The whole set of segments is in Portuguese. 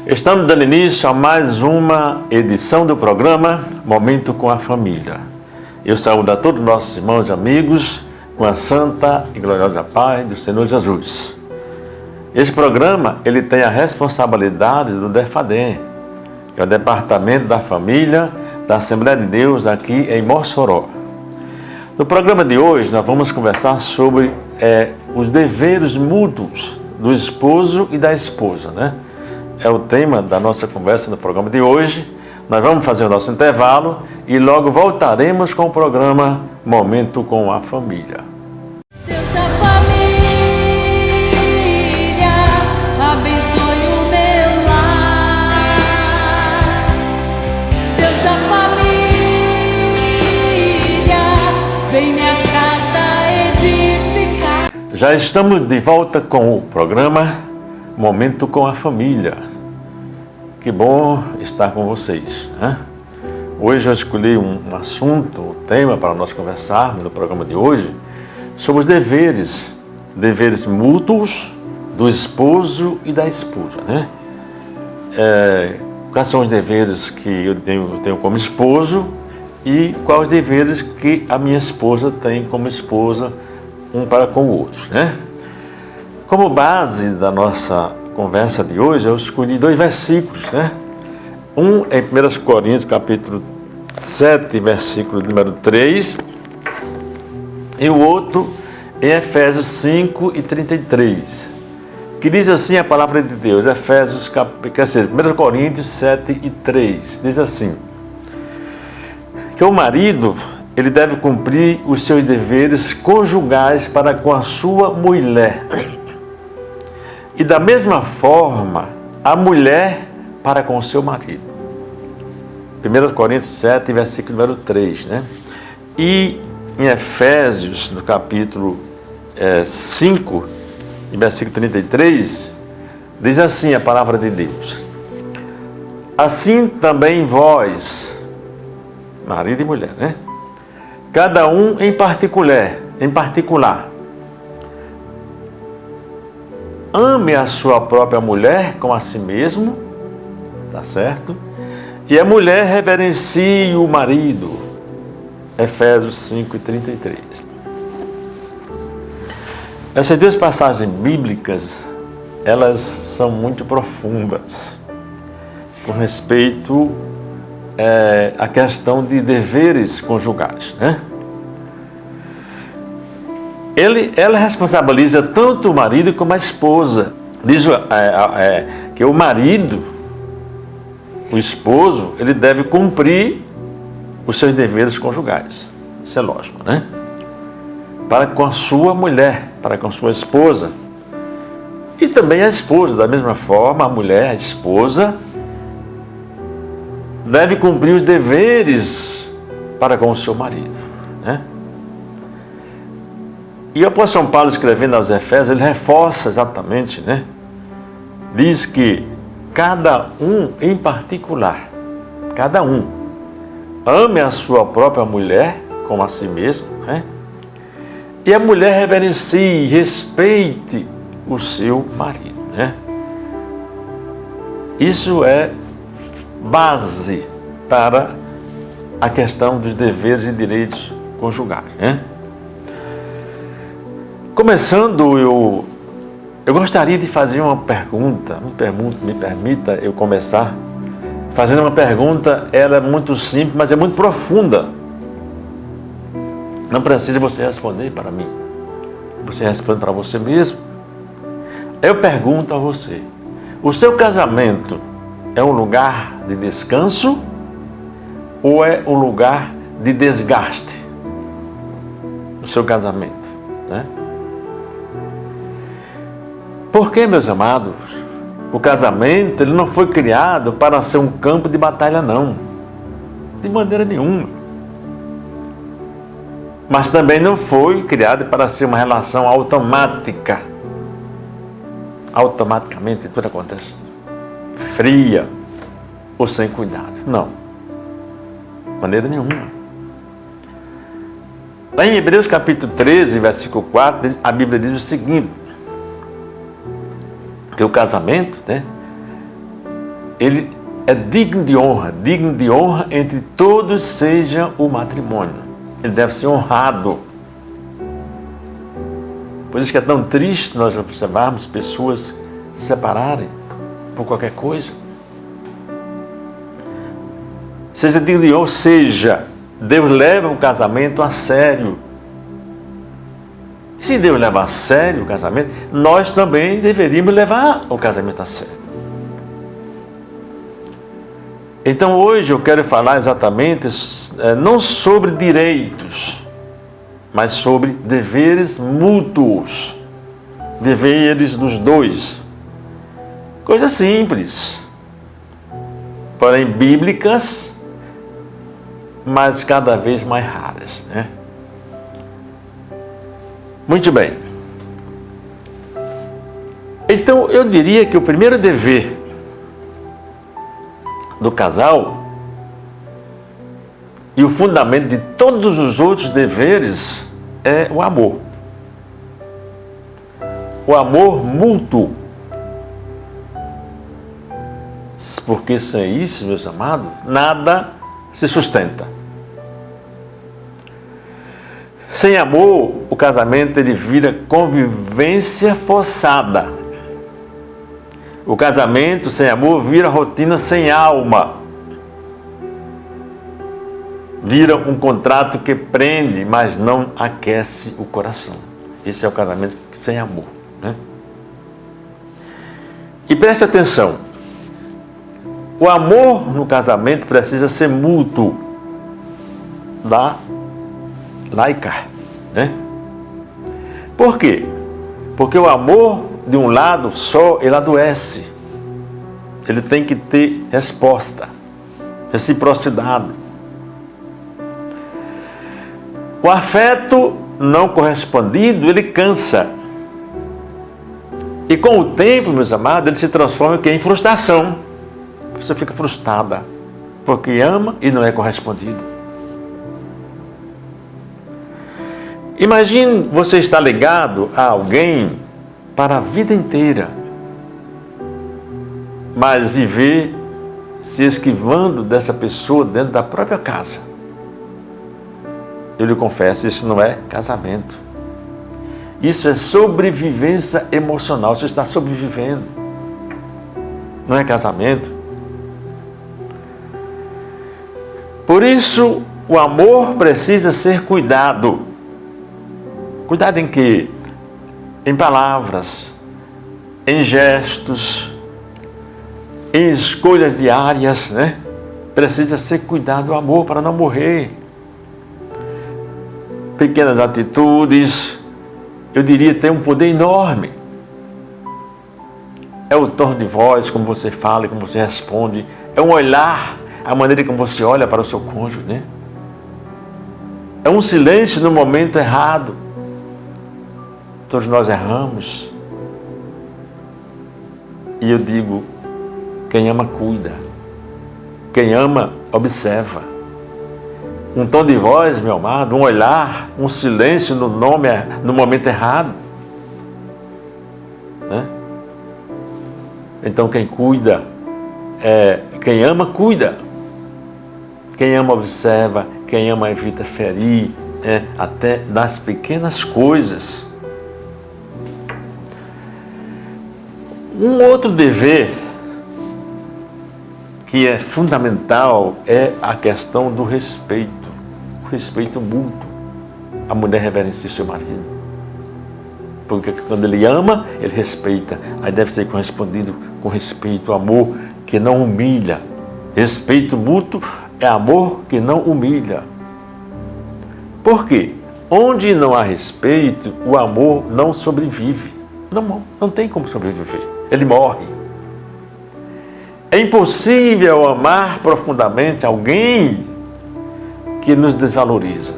Estamos dando início a mais uma edição do programa Momento com a Família. Eu saúdo a todos os nossos irmãos e amigos com a santa e gloriosa paz do Senhor Jesus. Esse programa ele tem a responsabilidade do DEFADEM, que é o Departamento da Família da Assembleia de Deus aqui em Mossoró. No programa de hoje nós vamos conversar sobre os deveres mútuos do esposo e da esposa, né? É o tema da nossa conversa no programa de hoje. Nós vamos fazer o nosso intervalo e logo voltaremos com o programa Momento com a Família. Deus da família, abençoe o meu lar. Deus da família, vem minha casa edificar. Já estamos de volta com o programa Momento com a Família. Que bom estar com vocês, né? Hoje eu escolhi um assunto, um tema para nós conversarmos no programa de hoje sobre os deveres mútuos do esposo e da esposa, né? Quais são os deveres que eu tenho como esposo e quais os deveres que a minha esposa tem como esposa, um para com o outro, né? Como base da nossa conversa de hoje, eu escolhi 2 versículos, né? Um em 1 Coríntios, capítulo 7, versículo número 3, e o outro em Efésios 5 e 33, que diz assim a palavra de Deus, 1 Coríntios 7 e 3, diz assim, que o marido, ele deve cumprir os seus deveres conjugais para com a sua mulher, e da mesma forma, a mulher para com o seu marido. 1 Coríntios 7, versículo número 3, né? E em Efésios, no capítulo 5, versículo 33, diz assim a palavra de Deus. Assim também vós, marido e mulher, né? Cada um em particular, ame a sua própria mulher como a si mesmo, tá certo? E a mulher reverencie o marido. Efésios 5 e 33. Essas 2 passagens bíblicas, elas são muito profundas com respeito à questão de deveres conjugais, né? Ela responsabiliza tanto o marido como a esposa. Diz que o marido, o esposo, ele deve cumprir os seus deveres conjugais. Isso é lógico, né? Para com a sua mulher, para com a sua esposa. E também a esposa, da mesma forma, a mulher, a esposa, deve cumprir os deveres para com o seu marido, né? E o apóstolo Paulo, escrevendo aos Efésios, ele reforça exatamente, né? Diz que cada um em particular, cada um, ame a sua própria mulher como a si mesmo, né? E a mulher reverencie, respeite o seu marido, né? Isso é base para a questão dos deveres e direitos conjugais, né? Começando, eu gostaria de fazer uma pergunta, me permita eu começar fazendo uma pergunta, ela é muito simples, mas é muito profunda. Não precisa você responder para mim, você responde para você mesmo. Eu pergunto a você, o seu casamento é um lugar de descanso ou é um lugar de desgaste? O seu casamento, né? Porque, meus amados, o casamento ele não foi criado para ser um campo de batalha, não. De maneira nenhuma. Mas também não foi criado para ser uma relação automática. Automaticamente tudo acontece. Fria ou sem cuidado. Não. De maneira nenhuma. Lá em Hebreus capítulo 13, versículo 4, a Bíblia diz o seguinte, que o casamento, né, ele é digno de honra entre todos seja o matrimônio. Ele deve ser honrado. Por isso que é tão triste nós observarmos pessoas se separarem por qualquer coisa. Seja digno de honra, ou seja, Deus leva o casamento a sério. Se Deus leva a sério o casamento, nós também deveríamos levar o casamento a sério. Então hoje eu quero falar exatamente não sobre direitos, mas sobre deveres mútuos, deveres dos dois. Coisas simples, porém bíblicas, mas cada vez mais raras, né? Muito bem. Então eu diria que o primeiro dever do casal e o fundamento de todos os outros deveres é o amor. O amor mútuo. Porque sem isso, meus amados, nada se sustenta. Sem amor, o casamento ele vira convivência forçada. O casamento sem amor vira rotina sem alma. Vira um contrato que prende, mas não aquece o coração. Esse é o casamento sem amor, né? E preste atenção. O amor no casamento precisa ser mútuo. Lá e cá, né? Por quê? Porque o amor de um lado só, ele adoece. Ele tem que ter resposta, reciprocidade. O afeto não correspondido, ele cansa. E com o tempo, meus amados, ele se transforma em frustração. Você fica frustrada, porque ama e não é correspondido. Imagine você estar ligado a alguém para a vida inteira, mas viver se esquivando dessa pessoa dentro da própria casa. Eu lhe confesso, isso não é casamento. Isso é sobrevivência emocional. Você está sobrevivendo. Não é casamento. Por isso, o amor precisa ser cuidado. Cuidado em quê? Em palavras, em gestos, em escolhas diárias, né? Precisa ser cuidado o amor para não morrer. Pequenas atitudes, eu diria, tem um poder enorme. É o tom de voz, como você fala, como você responde. É um olhar, a maneira como você olha para o seu cônjuge, né? É um silêncio no momento errado. Todos nós erramos. E eu digo, quem ama, cuida. Quem ama, observa. Um tom de voz, meu amado, um olhar, um silêncio no momento errado. Né? Então quem cuida, quem ama, cuida. Quem ama, observa. Quem ama, evita ferir, até das pequenas coisas. Um outro dever que é fundamental é a questão do respeito, o respeito mútuo. A mulher reverencia seu marido, porque quando ele ama, ele respeita. Aí deve ser correspondido com respeito, amor que não humilha. Respeito mútuo é amor que não humilha. Por quê? Onde não há respeito, o amor não sobrevive. Não tem como sobreviver. Ele morre. É impossível amar profundamente alguém que nos desvaloriza.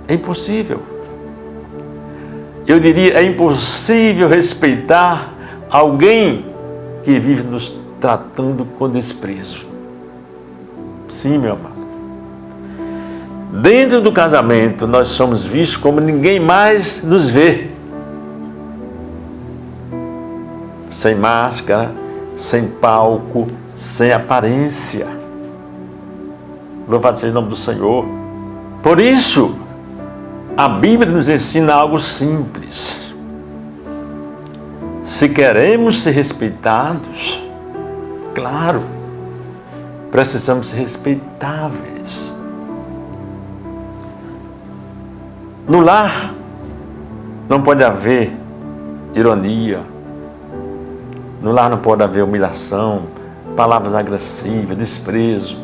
É impossível. Eu diria, é impossível respeitar alguém que vive nos tratando com desprezo. Sim, meu amado. Dentro do casamento, nós somos vistos como ninguém mais nos vê. Sem máscara, sem palco, sem aparência. Louvado seja o nome do Senhor. Por isso, a Bíblia nos ensina algo simples. Se queremos ser respeitados, claro, precisamos ser respeitáveis. No lar, não pode haver ironia. No lar não pode haver humilhação, palavras agressivas, desprezo.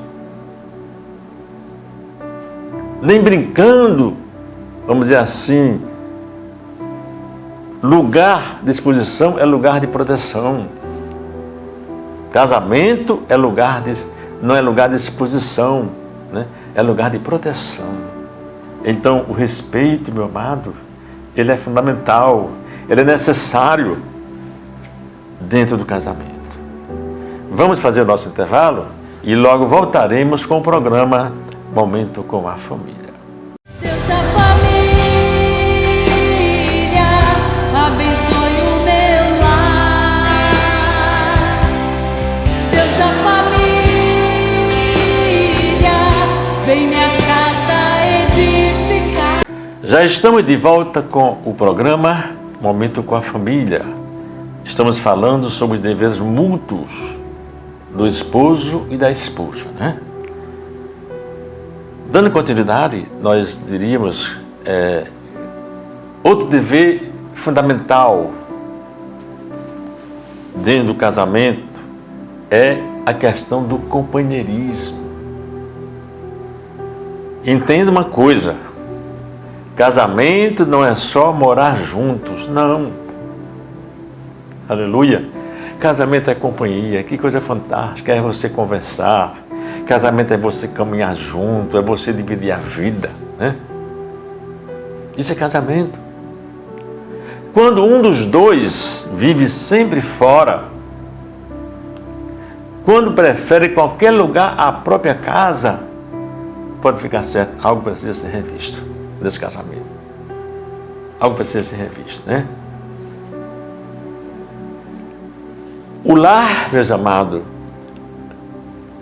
Nem brincando, vamos dizer assim, lugar de exposição é lugar de proteção. Casamento é não é lugar de exposição, né? É lugar de proteção. Então, o respeito, meu amado, ele é fundamental, ele é necessário dentro do casamento. Vamos fazer o nosso intervalo e logo voltaremos com o programa Momento com a Família. Deus da família, abençoe o meu lar. Deus da família, vem minha casa edificar. Já estamos de volta com o programa Momento com a Família. Estamos falando sobre os deveres mútuos do esposo e da esposa, né? Dando continuidade, nós diríamos, outro dever fundamental dentro do casamento é a questão do companheirismo. Entenda uma coisa, casamento não é só morar juntos, não. Aleluia! Casamento é companhia, que coisa fantástica, é você conversar. Casamento é você caminhar junto, é você dividir a vida, né? Isso é casamento. Quando um dos dois vive sempre fora, quando prefere qualquer lugar à própria casa, pode ficar certo, algo precisa ser revisto nesse casamento. Algo precisa ser revisto, né? O lar, meus amados,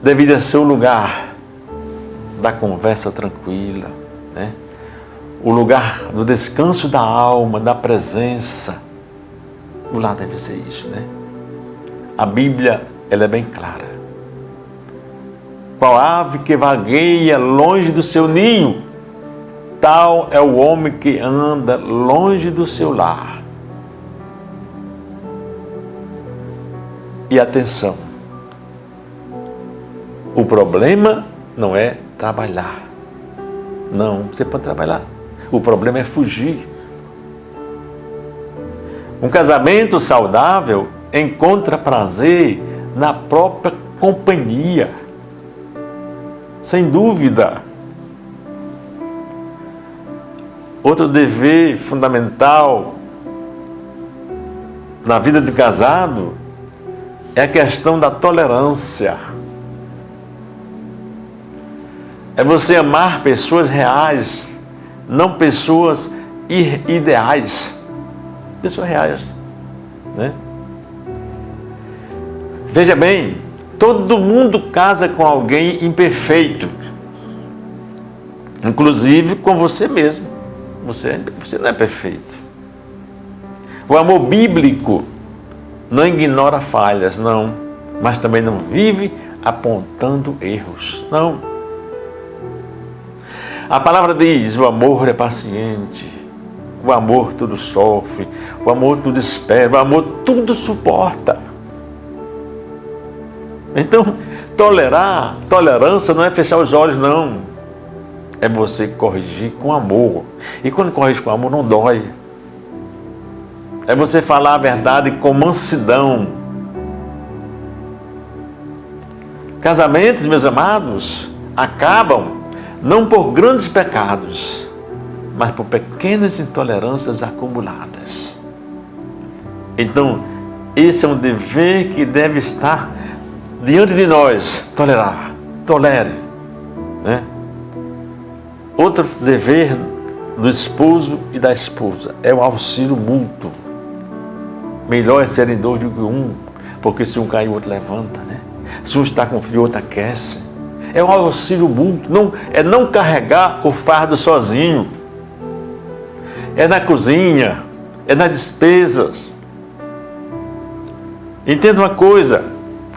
deveria ser o lugar da conversa tranquila, né? O lugar do descanso da alma, da presença. O lar deve ser isso, né? A Bíblia, ela é bem clara. Qual ave que vagueia longe do seu ninho, tal é o homem que anda longe do seu lar. E atenção, o problema não é trabalhar. Não, você pode trabalhar. O problema é fugir. Um casamento saudável encontra prazer na própria companhia. Sem dúvida. Outro dever fundamental na vida de casado é a questão da tolerância. É você amar pessoas reais, não pessoas ideais. Pessoas reais, né? Veja bem, todo mundo casa com alguém imperfeito, inclusive com você mesmo. Você não é perfeito. O amor bíblico não ignora falhas, não, mas também não vive apontando erros, não. A palavra diz, o amor é paciente, o amor tudo sofre, o amor tudo espera, o amor tudo suporta. Então, tolerância não é fechar os olhos, não. É você corrigir com amor. E quando corrige com amor, não dói. É você falar a verdade com mansidão. Casamentos, meus amados, acabam não por grandes pecados, mas por pequenas intolerâncias acumuladas. Então, esse é um dever que deve estar diante de nós. Tolerar, tolere, né? Outro dever do esposo e da esposa é o auxílio mútuo. Melhor é serem dois do que um, Porque se um cai, o outro levanta, né? Se um está com frio, o outro aquece. É um auxílio mútuo, é não carregar o fardo sozinho. É na cozinha, é nas despesas. Entenda uma coisa,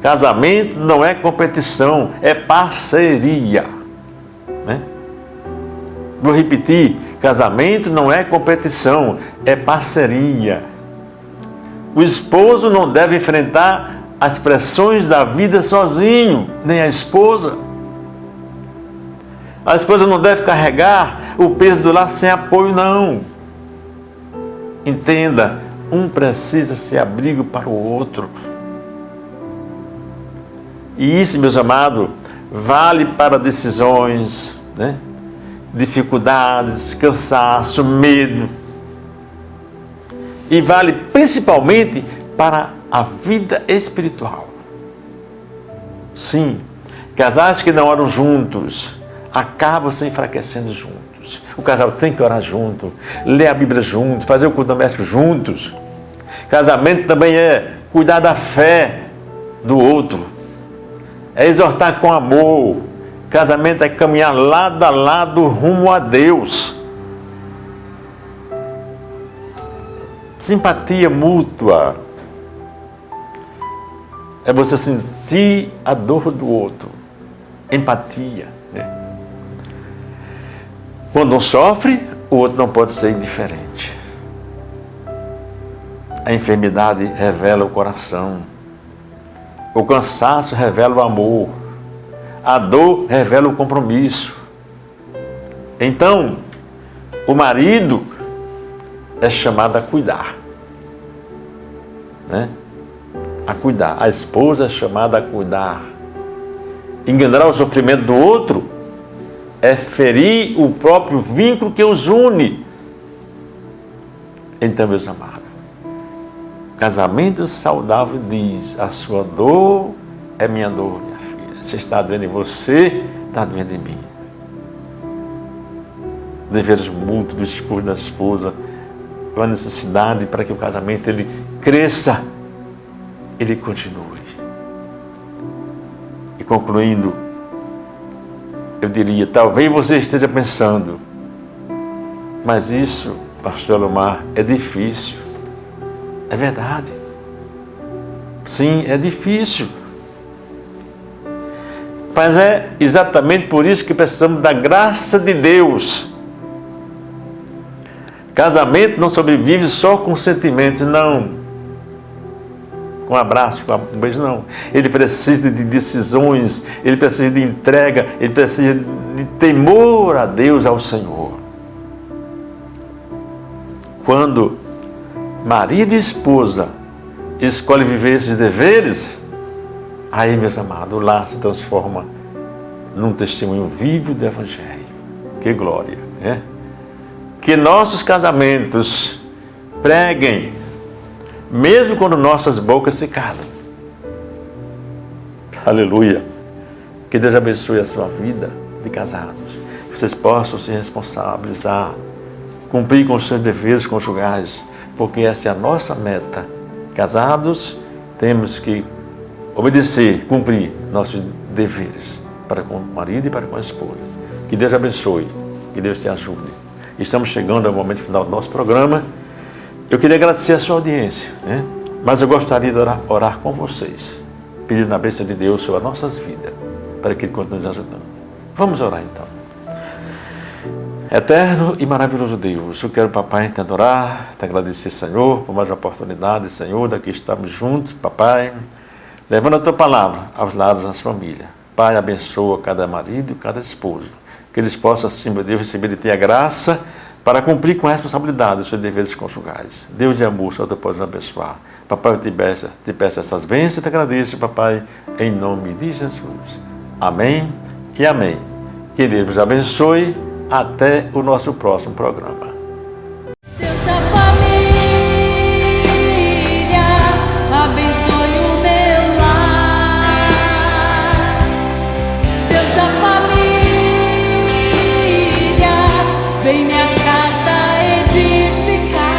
casamento não é competição, é parceria. Né? Vou repetir, casamento não é competição, é parceria. O esposo não deve enfrentar as pressões da vida sozinho, nem a esposa. A esposa não deve carregar o peso do lar sem apoio, não. Entenda, um precisa ser abrigo para o outro. E isso, meus amados, vale para decisões, né? Dificuldades, cansaço, medo. E vale principalmente para a vida espiritual. Sim, casais que não oram juntos acabam se enfraquecendo juntos. O casal tem que orar junto, ler a Bíblia junto, fazer o culto doméstico juntos. Casamento também é cuidar da fé do outro, é exortar com amor. Casamento é caminhar lado a lado rumo a Deus. Simpatia mútua é você sentir a dor do outro. Empatia, né? Quando um sofre, o outro não pode ser indiferente. A enfermidade revela o coração. O cansaço revela o amor. A dor revela o compromisso. Então, o marido é chamado a cuidar, né? A cuidar. A esposa é chamada a cuidar. Enganar o sofrimento do outro é ferir o próprio vínculo que os une. Então, meus amados, casamento saudável diz: a sua dor é minha dor, minha filha. Se está doendo em você, está doendo em mim. Deveres mútuos do esposo e da esposa, com a necessidade para que o casamento ele cresça, ele continue. E concluindo, eu diria, talvez você esteja pensando, mas isso, pastor Elomar, é difícil. É verdade. Sim, é difícil. Mas é exatamente por isso que precisamos da graça de Deus. Casamento não sobrevive só com sentimentos, não. Com um abraço, com um beijo, não. Ele precisa de decisões, ele precisa de entrega, ele precisa de temor a Deus, ao Senhor. Quando marido e esposa escolhem viver esses deveres, aí, meus amados, o lar se transforma num testemunho vivo do Evangelho. Que glória, né? Que nossos casamentos preguem, mesmo quando nossas bocas se calam. Aleluia. Que Deus abençoe a sua vida de casados. Que vocês possam se responsabilizar, cumprir com os seus deveres conjugais, porque essa é a nossa meta. Casados, temos que obedecer, cumprir nossos deveres para com o marido e para com a esposa. Que Deus abençoe, que Deus te ajude. Estamos chegando ao momento final do nosso programa. Eu queria agradecer a sua audiência, né? Mas eu gostaria de orar com vocês, pedindo a bênção de Deus sobre as nossas vidas, para que Ele continue nos ajudando. Vamos orar então. Eterno e maravilhoso Deus, eu quero, papai, te adorar, te agradecer, Senhor, por mais uma oportunidade, Senhor, daqui estamos juntos, papai, levando a tua palavra aos lares das famílias. Pai, abençoa cada marido e cada esposo, que eles possam, assim, meu Deus, receber de ti a graça para cumprir com a responsabilidade os seus deveres conjugais. Deus de amor, só tu podes abençoar. Papai, eu te peço essas bênçãos e te agradeço, papai, em nome de Jesus. Amém e amém. Que Deus vos abençoe. Até o nosso próximo programa. Deus da família, abençoe o meu lar. Deus da família, vem minha casa.